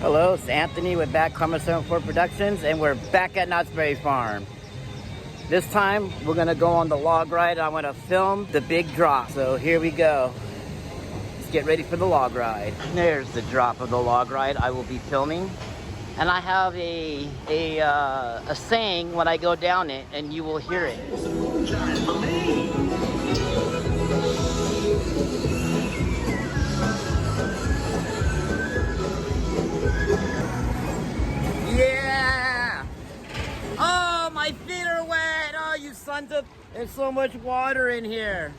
Hello, it's Anthony with BadKarma714 Productions, and we're back at Knott's Berry Farm. This time, we're gonna go on the log ride. I wanna film the big drop. So here we go. Let's get ready for the log ride. There's the drop of the log ride I will be filming. And I have a saying when I go down it, and you will hear it. Yeah! Oh, my feet are wet! Oh, you sons of... There's so much water in here.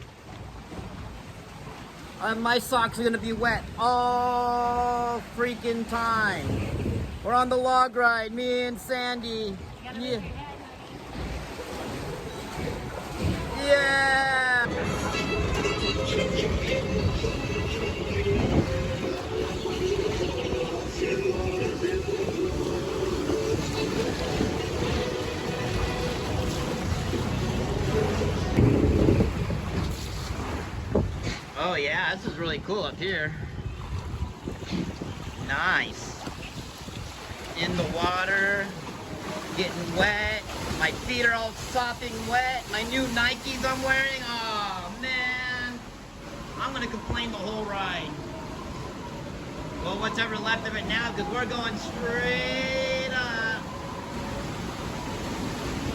My socks are gonna be wet all freaking time. We're on the log ride, me and Sandy. Yeah. Yeah! Oh yeah, this is really cool up here. Nice. In the water, getting wet. My feet are all sopping wet. My new Nikes I'm wearing. Oh man, I'm gonna complain the whole ride. Well, what's ever left of it now, because we're going straight up.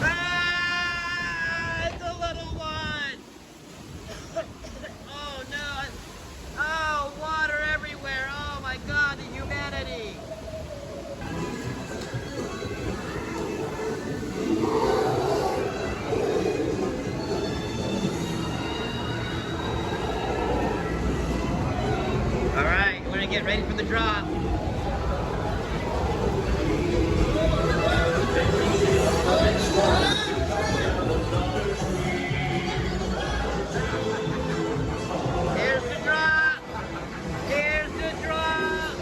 Ah, it's a little one. Oh no. Oh, water everywhere. Oh my God, the humanity. All right, we're gonna get ready for the drop. Here's the drop. Here's the drop.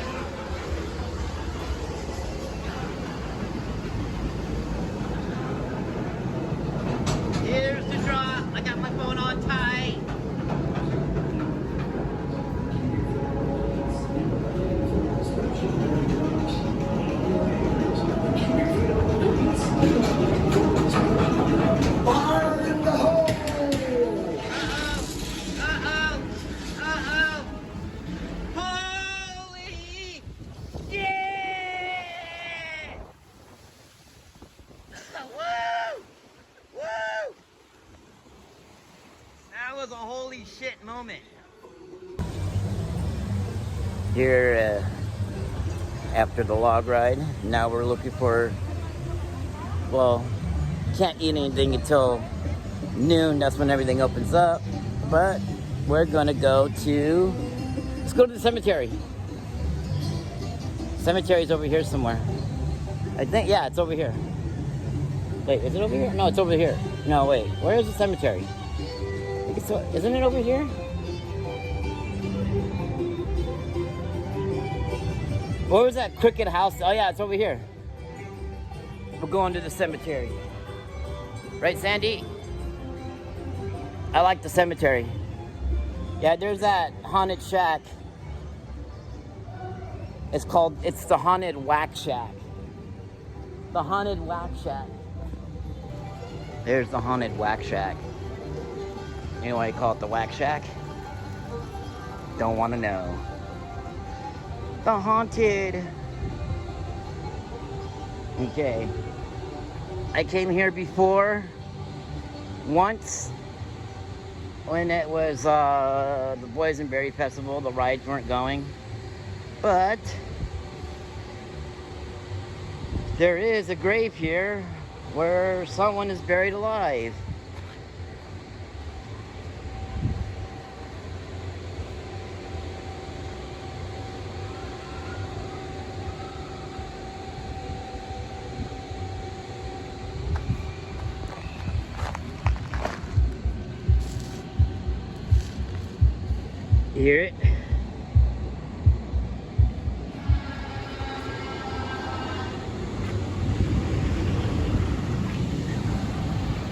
Here's the drop. I got my phone on tight. Fire in the hole! Holy yeah! Woo! Woo! That was a holy shit moment. Here, after the log ride, now we're looking for, well, can't eat anything until noon. That's when everything opens up. But we're gonna go to, let's go to the cemetery. Cemetery's over here somewhere. I think, yeah, it's over here. Wait, is it over here? No, it's over here. No, wait, where is the cemetery? I think it's, isn't it over here? Where was that cricket house? Oh yeah, it's over here. We're going to the cemetery. Right, Sandy? I like the cemetery. Yeah, there's that haunted shack. It's the Haunted Whack Shack. The Haunted Whack Shack. There's the Haunted Whack Shack. You know why you call it the Whack Shack? Don't want to know. The haunted. Okay. I came here before once when it was the Boysenberry Festival. The rides weren't going, but there is a grave here where someone is buried alive. You hear it?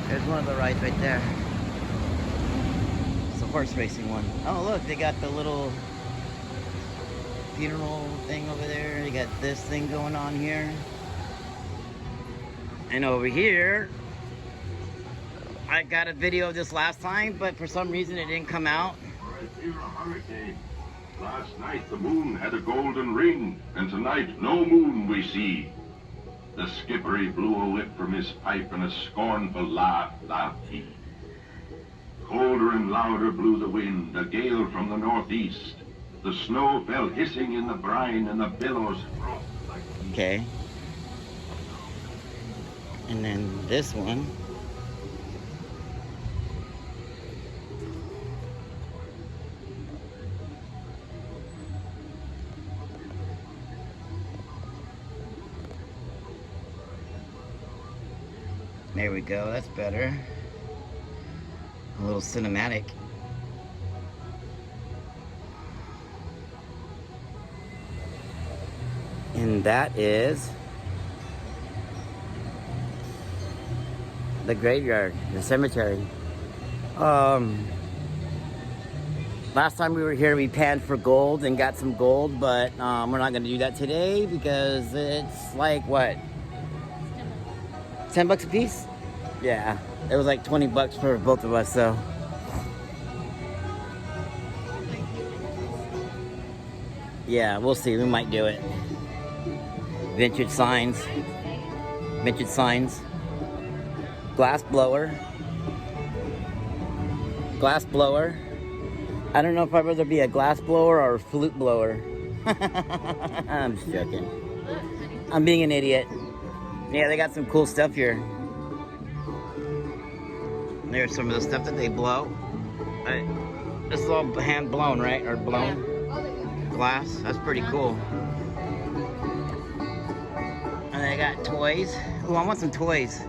There's one of the rides right there. It's a horse racing one. Oh look, they got the little funeral thing over there. You got this thing going on here. And over here, I got a video of this last time, but for some reason it didn't come out. A hurricane. Last night the moon had a golden ring, and tonight no moon we see. The skipper he blew a whip from his pipe, and a scornful laugh laughed he. Colder and louder blew the wind, a gale from the northeast. The snow fell hissing in the brine, and the billows frothed like heat. Okay. And then this one. There we go, that's better. A little cinematic. And that is the graveyard, the cemetery. Last time we were here, we panned for gold and got some gold, but we're not gonna do that today because it's like, what? 10 bucks a piece? Yeah, it was like 20 bucks for both of us, so. Yeah, we'll see, we might do it. Vintage signs. Vintage signs. Glass blower. Glass blower. I don't know if I'd rather be a glass blower or a flute blower. I'm just joking. I'm being an idiot. Yeah, they got some cool stuff here. There's some of the stuff that they blow. This is all hand blown, right? Or blown? Glass. That's pretty cool. And they got toys. Oh, I want some toys.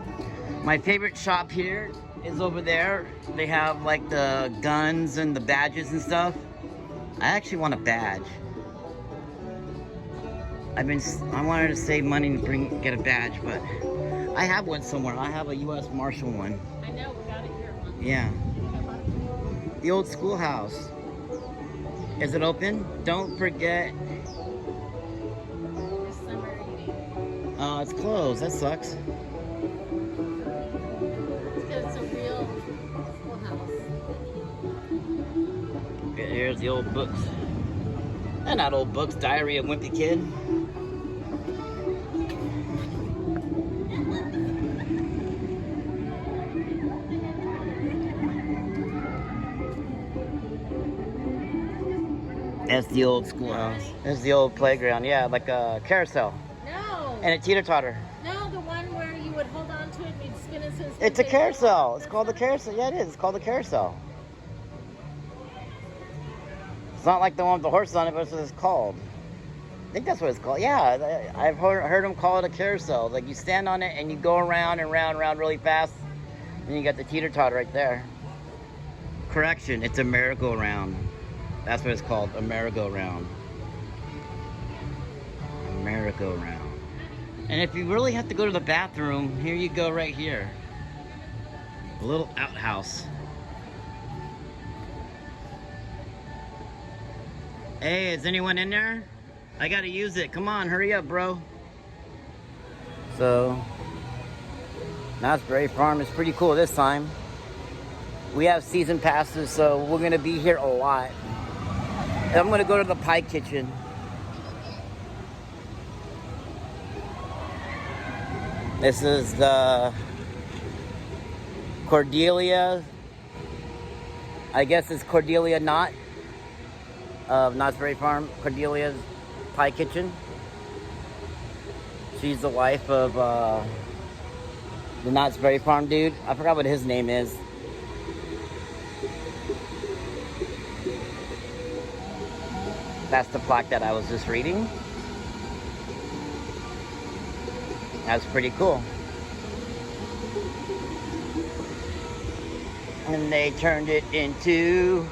My favorite shop here is over there. They have like the guns and the badges and stuff. I actually want a badge. I wanted to save money and get a badge, but I have one somewhere. I have a U.S. Marshal one. I know, we got it here. Yeah. The old schoolhouse. Is it open? Don't forget. This summer eating. Oh, it's closed. That sucks. Because it's a real schoolhouse. Here's the old books. And not old books. Diary of Wimpy Kid. That's the old schoolhouse. That's the old playground. Yeah, like a carousel. No. And a teeter-totter. No, the one where you would hold on to it and you'd spin it. It's a carousel. It's called the carousel. Yeah, it is. It's called the carousel. It's not like the one with the horse on it, but that's what it's called. I think that's what it's called. Yeah, I've heard them call it a carousel. Like you stand on it and you go around and round and round really fast. And you got the teeter-totter right there. Correction, it's a merry-go-round. That's what it's called, a merry-go-round. A merry-go-round. And if you really have to go to the bathroom, here you go right here. A little outhouse. Hey, is anyone in there? I gotta use it. Come on, hurry up, bro. So, Knott's Berry Farm is pretty cool this time. We have season passes, so we're gonna be here a lot. And I'm gonna go to the pie kitchen. This is the Cordelia. I guess it's Cordelia Knott of Knott's Berry Farm. Cordelia's Pie Kitchen. She's the wife of the Knott's Berry Farm dude. I forgot what his name is. That's the plaque that I was just reading. That's pretty cool. And they turned it into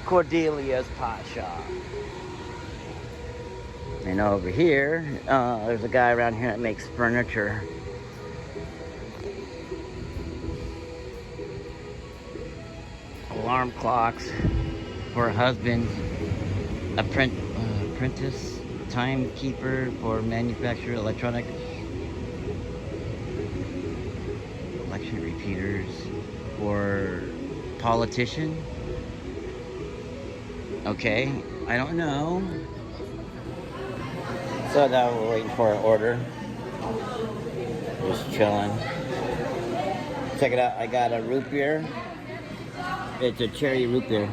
Cordelia's Pie Shop. And over here, there's a guy around here that makes furniture. Alarm clocks for a husband, apprentice timekeeper for manufacturer electronic election repeaters for politician. Okay, I don't know. So now we're waiting for an order. Just chilling. Check it out. I got a root beer. It's a cherry root beer.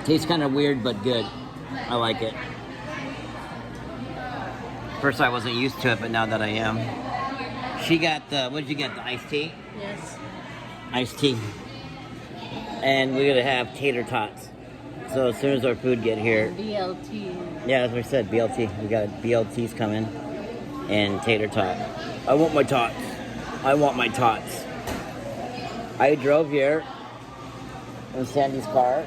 Tastes kind of weird, but good. I like it. First I wasn't used to it, but now that I am. She got the, what did you get, the iced tea? Yes. Iced tea. And we're gonna have tater tots. So as soon as our food get here. BLT. Yeah, as I said, BLT. We got BLTs coming. And tater tot. I want my tots. I want my tots. I drove here in Sandy's car.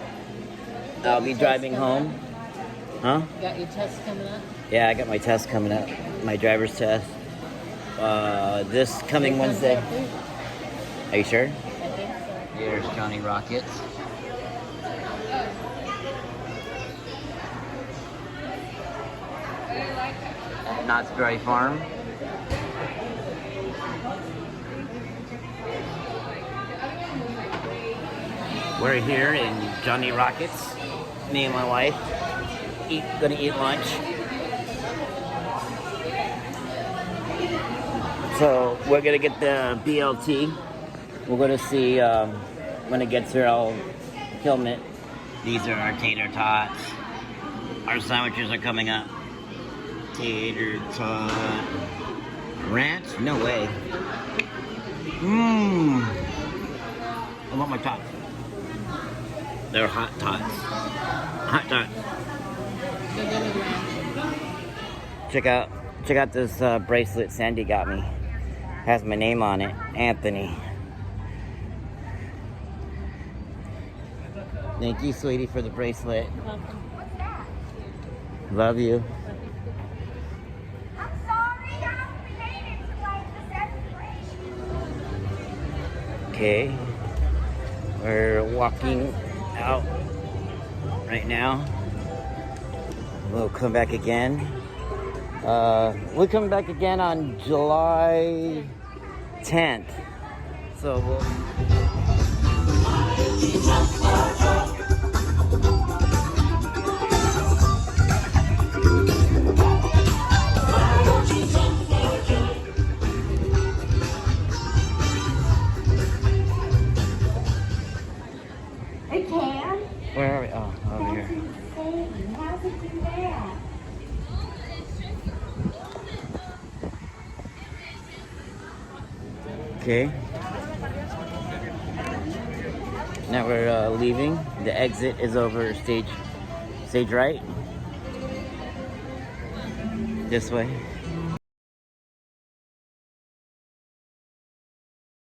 I'll be driving home. Huh? You got your test coming up? Yeah, I got my test coming up. My driver's test. This coming Wednesday. Are you sure? I think so. Here's Johnny Rockets. At Knott's Berry Farm. We're here in Johnny Rockets. Me and my wife gonna eat lunch. So we're gonna get the BLT. We're gonna see when it gets here. I'll film it. These are our tater tots. Our sandwiches are coming up. Tater tot ranch? No way. Mmm. I want my tots. They're hot tots. Hot tots. Check out this bracelet Sandy got me. Has my name on it, Anthony. Thank you, sweetie, for the bracelet. Love you. I'm sorry, I'm related to like the separation. Okay. We're walking out right now. We'll come back again. We'll come back again on July 10th. So we'll... Hey, Cam. Where are we? Oh, over here. How's it do that? Okay. Now we're leaving. The exit is over stage right. This way.